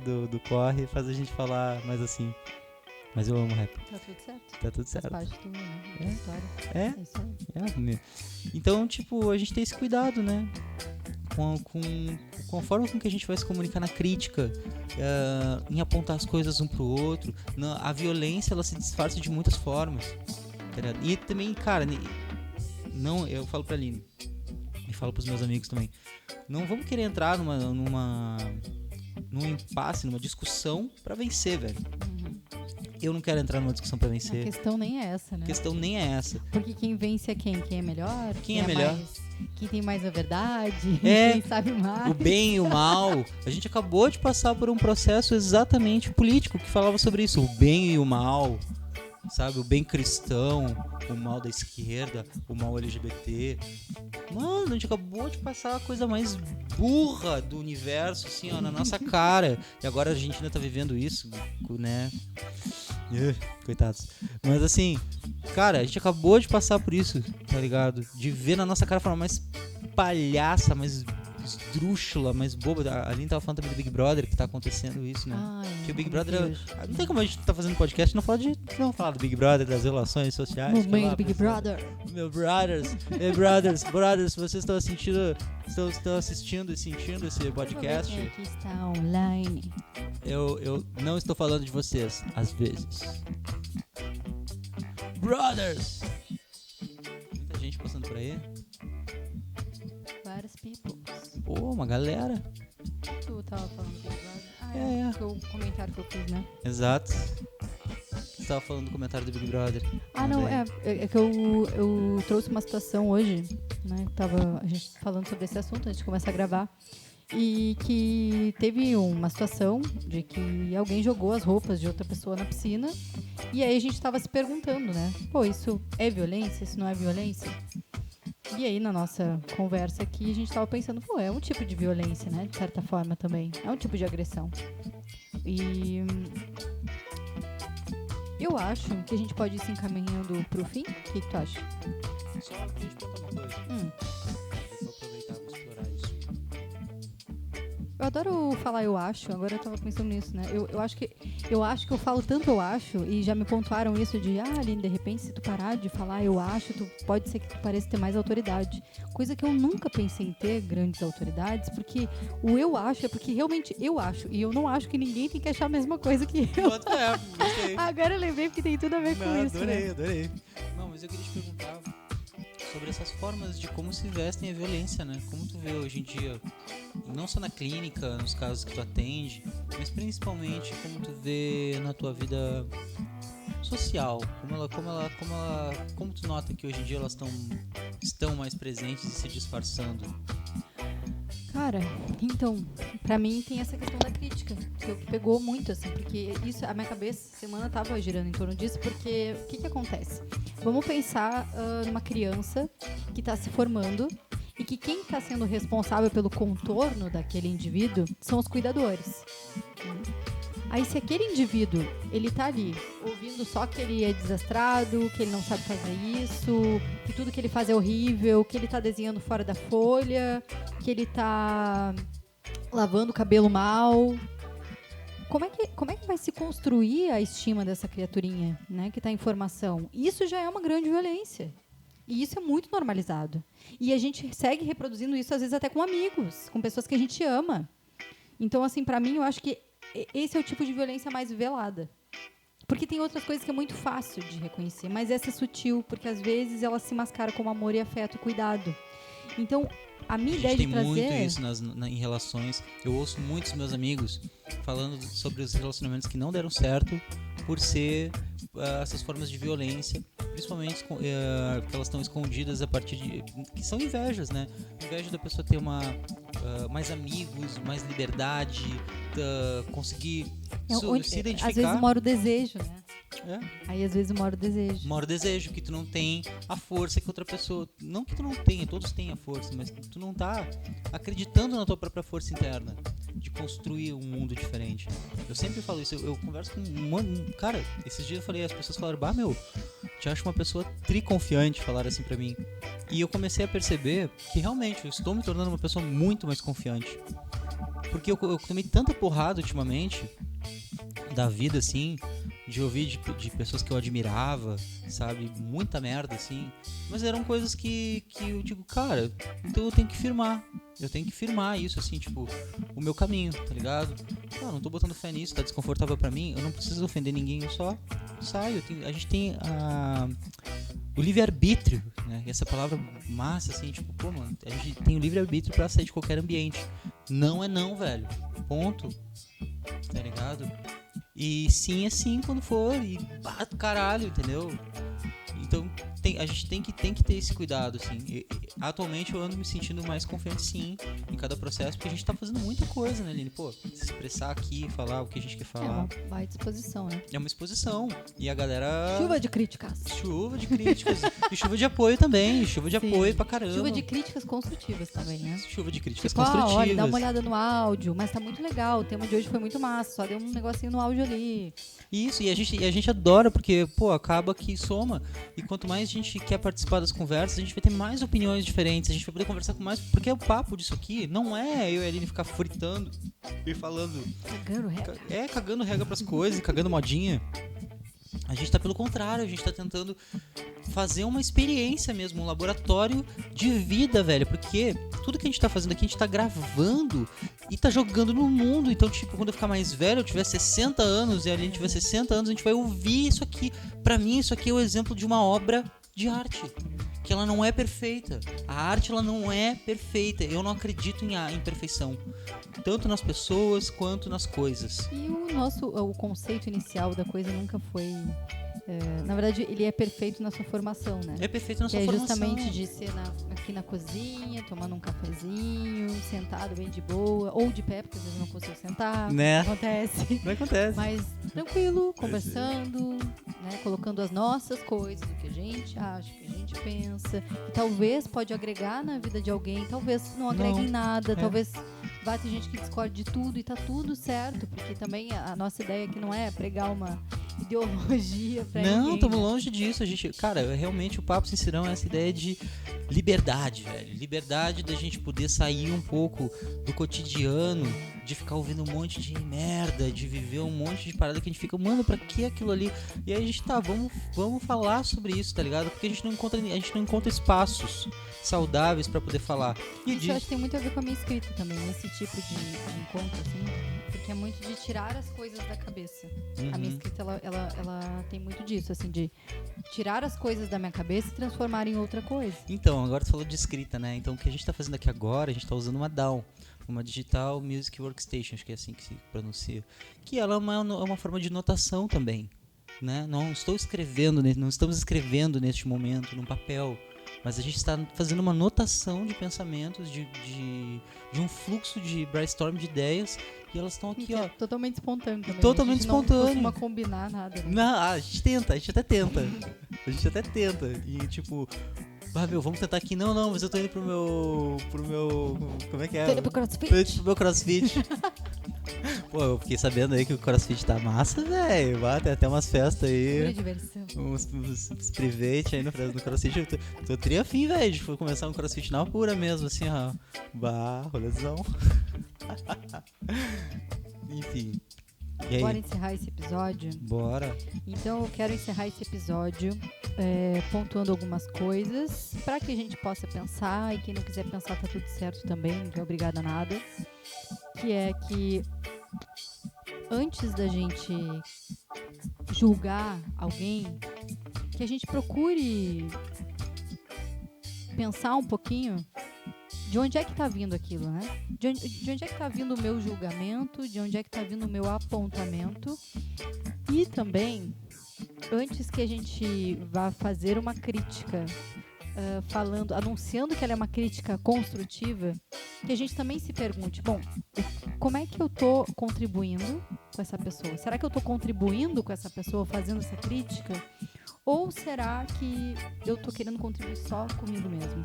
do corre faz a gente falar mais assim. Mas eu amo rap. Tá tudo certo. Faz parte da história. É isso aí. Então, tipo, a gente tem esse cuidado, né? Com a forma com que a gente vai se comunicar na crítica, em apontar as coisas um pro outro. A violência, ela se disfarça de muitas formas. Tá? E também, cara, não, eu falo pra Aline e falo pros meus amigos também, não vamos querer entrar num impasse, numa discussão pra vencer, velho. Eu não quero entrar numa discussão pra vencer. A questão nem é essa, né? Porque quem vence é quem? Quem é melhor? Quem é melhor? Quem tem mais a verdade? Quem sabe mais? O bem e o mal. A gente acabou de passar por um processo exatamente político que falava sobre isso. O bem e o mal. Sabe? O bem cristão, o mal da esquerda, o mal LGBT. Mano, a gente acabou de passar a coisa mais burra do universo, assim, ó, na nossa cara. E agora a gente ainda tá vivendo isso, né? Coitados. Mas assim, cara, a gente acabou de passar por isso, tá ligado? De ver na nossa cara a forma mais palhaça, mais esdrúxula, mais boba. A Aline tava falando também do Big Brother, que tá acontecendo isso, né? Que o Big Brother... Não tem como a gente tá fazendo podcast e não falar do Big Brother, das relações sociais. Momento Big Brother. Meu brothers, vocês estão assistindo e sentindo esse podcast? Quem aqui está online? Eu não estou falando de vocês, às vezes. Brothers! Muita gente passando por aí. Várias people. Pô, uma galera. Tu tava falando do Big Brother? É. Foi o comentário que eu fiz, né? Exato. Você tava falando do comentário do Big Brother. Não, é que eu trouxe uma situação hoje, né? Tava a gente falando sobre esse assunto antes de começar a gravar. E que teve uma situação de que alguém jogou as roupas de outra pessoa na piscina. E aí a gente tava se perguntando, né? Pô, isso é violência? Isso não é violência? E aí, na nossa conversa aqui, a gente tava pensando, pô, é um tipo de violência, né? De certa forma também. É um tipo de agressão. E eu acho que a gente pode ir se encaminhando pro fim. O que tu acha? Só pra gente contar uma coisa. Vou aproveitar e explorar isso. Eu adoro falar eu acho, agora eu tava pensando nisso, né? Eu acho que eu falo tanto eu acho, e já me pontuaram isso de, Aline, de repente, se tu parar de falar eu acho, pode ser que tu pareça ter mais autoridade. Coisa que eu nunca pensei em ter grandes autoridades, porque o eu acho é porque realmente eu acho, e eu não acho que ninguém tem que achar a mesma coisa que eu. Gostei. Agora eu lembrei porque tem tudo a ver com isso, né? Adorei. Não, mas eu queria te perguntar sobre essas formas de como se vestem a violência, né? Como tu vê hoje em dia, não só na clínica, nos casos que tu atende, mas principalmente como tu vê na tua vida social, como tu nota que hoje em dia elas estão mais presentes e se disfarçando? Cara, então, pra mim tem essa questão da crítica, que pegou muito, assim, porque isso, a minha cabeça, essa semana tava girando em torno disso, porque o que acontece? Vamos pensar numa criança que tá se formando e que quem tá sendo responsável pelo contorno daquele indivíduo são os cuidadores. Aí se aquele indivíduo, ele tá ali, ouvindo só que ele é desastrado, que ele não sabe fazer isso, que tudo que ele faz é horrível, que ele tá desenhando fora da folha, que ele tá lavando o cabelo mal. Como é que vai se construir a estima dessa criaturinha, né, que tá em formação? Isso já é uma grande violência. E isso é muito normalizado. E a gente segue reproduzindo isso, às vezes, até com amigos, com pessoas que a gente ama. Então, assim, pra mim, eu acho que esse é o tipo de violência mais velada. Porque tem outras coisas que é muito fácil de reconhecer, mas essa é sutil, porque às vezes ela se mascara como amor e afeto e cuidado. Então, a minha ideia de trazer... tem muito isso em relações. Eu ouço muitos meus amigos falando sobre os relacionamentos que não deram certo por ser essas formas de violência, principalmente que elas estão escondidas a partir de... que são invejas, né? Inveja da pessoa ter mais amigos, mais liberdade, conseguir se identificar. Às vezes mora o desejo, né? É. Aí às vezes mora o desejo. Mora o desejo, que tu não tem a força que outra pessoa... Não que tu não tenha, todos têm a força, mas tu não tá acreditando na tua própria força interna de construir um mundo diferente. Eu sempre falo isso, eu converso com cara, esses dias eu falei, as pessoas falaram, te acho uma pessoa triconfiante, falaram assim pra mim. E eu comecei a perceber que realmente eu estou me tornando uma pessoa muito mais confiante. Porque eu tomei tanta porrada ultimamente da vida, assim, de ouvir de pessoas que eu admirava, sabe? Muita merda, assim. Mas eram coisas que eu digo, cara, então eu tenho que firmar. Eu tenho que firmar isso, assim, tipo, o meu caminho, tá ligado? Não tô botando fé nisso, tá desconfortável pra mim, eu não preciso ofender ninguém, eu só saio. A gente tem o livre-arbítrio, né? Essa palavra massa, assim, tipo, pô, mano, a gente tem o livre-arbítrio pra sair de qualquer ambiente. Não é não, velho. Ponto. Tá ligado? E sim é sim quando for. E caralho, entendeu? Então a gente tem que ter esse cuidado, assim. Atualmente eu ando me sentindo mais confiante, sim, em cada processo, porque a gente tá fazendo muita coisa, né, Aline? Pô, se expressar aqui, falar o que a gente quer falar. É uma baita exposição, né? É uma exposição. E a galera... Chuva de críticas. E chuva de apoio também. Chuva de apoio pra caramba. Chuva de críticas construtivas também, né? Chuva de críticas tipo, construtivas. Olha, dá uma olhada no áudio, mas tá muito legal. O tema de hoje foi muito massa. Só deu um negocinho no áudio ali. Isso, e a gente adora, porque, pô, acaba que soma. E quanto mais gente quer participar das conversas, a gente vai ter mais opiniões diferentes, a gente vai poder conversar com mais... Porque o papo disso aqui não é eu e a Aline ficar fritando e falando... Cagando regra. Cagando regra pras coisas, cagando modinha. A gente tá pelo contrário, a gente tá tentando fazer uma experiência mesmo, um laboratório de vida, velho. Porque tudo que a gente tá fazendo aqui, a gente tá gravando e tá jogando no mundo. Então, tipo, quando eu ficar mais velho, eu tiver 60 anos e a gente tiver 60 anos, a gente vai ouvir isso aqui. Pra mim, isso aqui é o exemplo de uma obra de arte. Que ela não é perfeita. A arte, ela não é perfeita. Eu não acredito em perfeição. Tanto nas pessoas quanto nas coisas. E o conceito inicial da coisa nunca foi... na verdade, ele é perfeito na sua formação, né? É perfeito na sua que formação. É justamente de ser aqui na cozinha, tomando um cafezinho, sentado bem de boa, ou de pé, porque às vezes eu não consigo sentar, Né? acontece. Não acontece. Mas tranquilo, conversando, né? Colocando as nossas coisas, o que a gente acha, o que a gente pensa, que talvez pode agregar na vida de alguém, talvez não agregue em nada, talvez vai ter gente que discorde de tudo e tá tudo certo, porque também a nossa ideia aqui não é pregar uma ideologia pra ninguém. Não, estamos longe disso. A gente, cara, realmente o Papo Sincerão é essa ideia de liberdade, velho. Liberdade da gente poder sair um pouco do cotidiano, de ficar ouvindo um monte de merda, de viver um monte de parada que a gente fica, mano, pra que aquilo ali? E aí a gente vamos falar sobre isso, tá ligado? Porque a gente não encontra espaços saudáveis pra poder falar. E isso eu acho que tem muito a ver com a minha escrita também, esse tipo de encontro, assim, porque é muito de tirar as coisas da cabeça. A minha escrita, ela tem muito disso, assim, de tirar as coisas da minha cabeça e transformar em outra coisa. Então, agora tu falou de escrita, né? Então, o que a gente tá fazendo aqui agora, a gente tá usando uma DAW, uma Digital Music Workstation, acho que é assim que se pronuncia, que ela é uma forma de notação também, né? Não estamos escrevendo neste momento num papel, mas a gente está fazendo uma notação de pensamentos, de um fluxo de brainstorm de ideias, e elas estão aqui, ó. Totalmente espontâneo também. Totalmente espontâneo. Não costuma combinar nada, né? Não, a gente até tenta. E tipo, vamos tentar aqui. Não, mas eu tô indo pro meu. Como é que é? Tô indo pro CrossFit. Tô indo pro meu CrossFit. Pô, eu fiquei sabendo aí que o CrossFit tá massa, velho. Tem até umas festas aí. Pura diversão. Uns privates aí no CrossFit. Eu tô triafim, velho, de começar um CrossFit na pura mesmo, assim, ó. Rolezão. Enfim. E aí? Bora encerrar esse episódio? Bora. Então eu quero encerrar esse episódio pontuando algumas coisas para que a gente possa pensar, e quem não quiser pensar tá tudo certo também, não é obrigada a nada. Que é que antes da gente julgar alguém, que a gente procure pensar um pouquinho de onde é que tá vindo aquilo, né? De onde é que tá vindo o meu julgamento, de onde é que tá vindo o meu apontamento. E também, antes que a gente vá fazer uma crítica, anunciando que ela é uma crítica construtiva, que a gente também se pergunte, bom, como é que eu tô contribuindo com essa pessoa? Será que eu tô contribuindo com essa pessoa fazendo essa crítica? Ou será que eu tô querendo contribuir só comigo mesmo?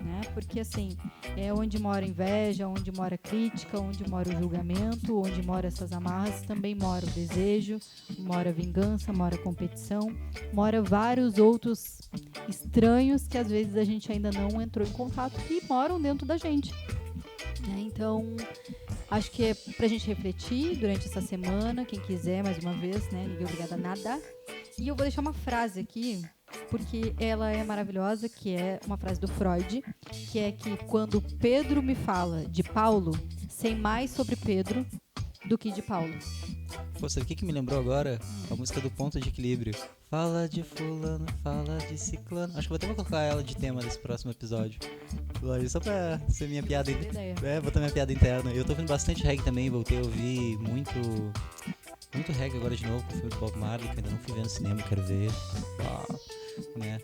Né? Porque assim, é onde mora a inveja, onde mora a crítica, onde mora o julgamento, onde mora essas amarras, também mora o desejo, mora a vingança, mora a competição, mora vários outros estranhos que às vezes a gente ainda não entrou em contato e moram dentro da gente. Né? Então, acho que é pra gente refletir durante essa semana, quem quiser, mais uma vez, né? Ninguém é obrigado a nada. E eu vou deixar uma frase aqui, porque ela é maravilhosa, que é uma frase do Freud, que é que quando Pedro me fala de Paulo, sei mais sobre Pedro do que de Paulo. Pô, sabe o que me lembrou agora? A música do Ponto de Equilíbrio. Fala de fulano, fala de ciclano. Acho que vou colocar ela de tema nesse próximo episódio. Só pra ser minha piada interna. Botar minha piada interna. Eu tô ouvindo bastante reggae também, voltei a ouvir muito reggae agora de novo com o filme do Bob Marley, que eu ainda não fui ver no cinema, quero ver. Né?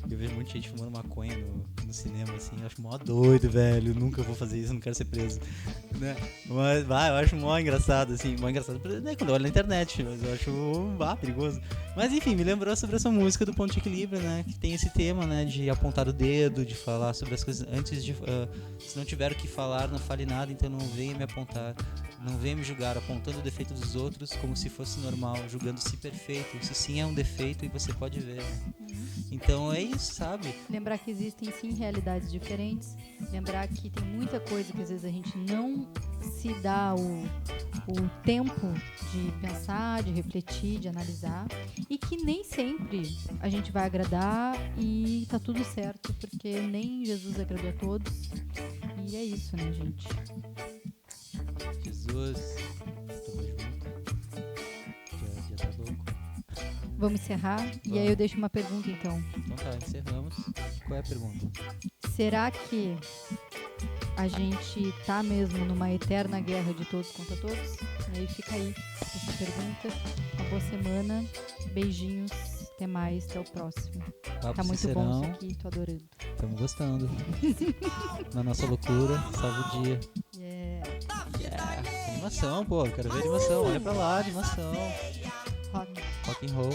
Eu vejo muita gente fumando maconha no cinema, assim. Eu acho mó doido, velho. Nunca vou fazer isso, não quero ser preso. Né? Mas, eu acho mó engraçado, assim. Mó engraçado, né, quando eu olho na internet, mas eu acho, perigoso. Mas, enfim, me lembrou sobre essa música do Ponto de Equilíbrio, né? Que tem esse tema, né? De apontar o dedo, de falar sobre as coisas antes de... se não tiver o que falar, não fale nada, então não venha me apontar. Não venha me julgar apontando o defeito dos outros como se fosse normal, julgando-se perfeito. Isso sim é um defeito e você pode ver. Então é isso, sabe? Lembrar que existem sim realidades diferentes. Lembrar que tem muita coisa que às vezes a gente não se dá o tempo de pensar, de refletir, de analisar. E que nem sempre a gente vai agradar e tá tudo certo, porque nem Jesus agradou a todos. E é isso, né, gente? Jesus, tamo junto. Já tá louco. Vamos encerrar? E aí eu deixo uma pergunta, então. Então tá, encerramos. Qual é a pergunta? Será que a gente tá mesmo numa eterna guerra de todos contra todos? E aí fica aí essa pergunta. Uma boa semana. Beijinhos. Até mais. Até o próximo. Papo Tá muito sincerão. bom isso aqui. Tô adorando. Tamo gostando. Na nossa loucura, salve o dia. Yeah. Animação, pô. Quero ver animação. Olha pra lá, animação. Rock. Rock and roll.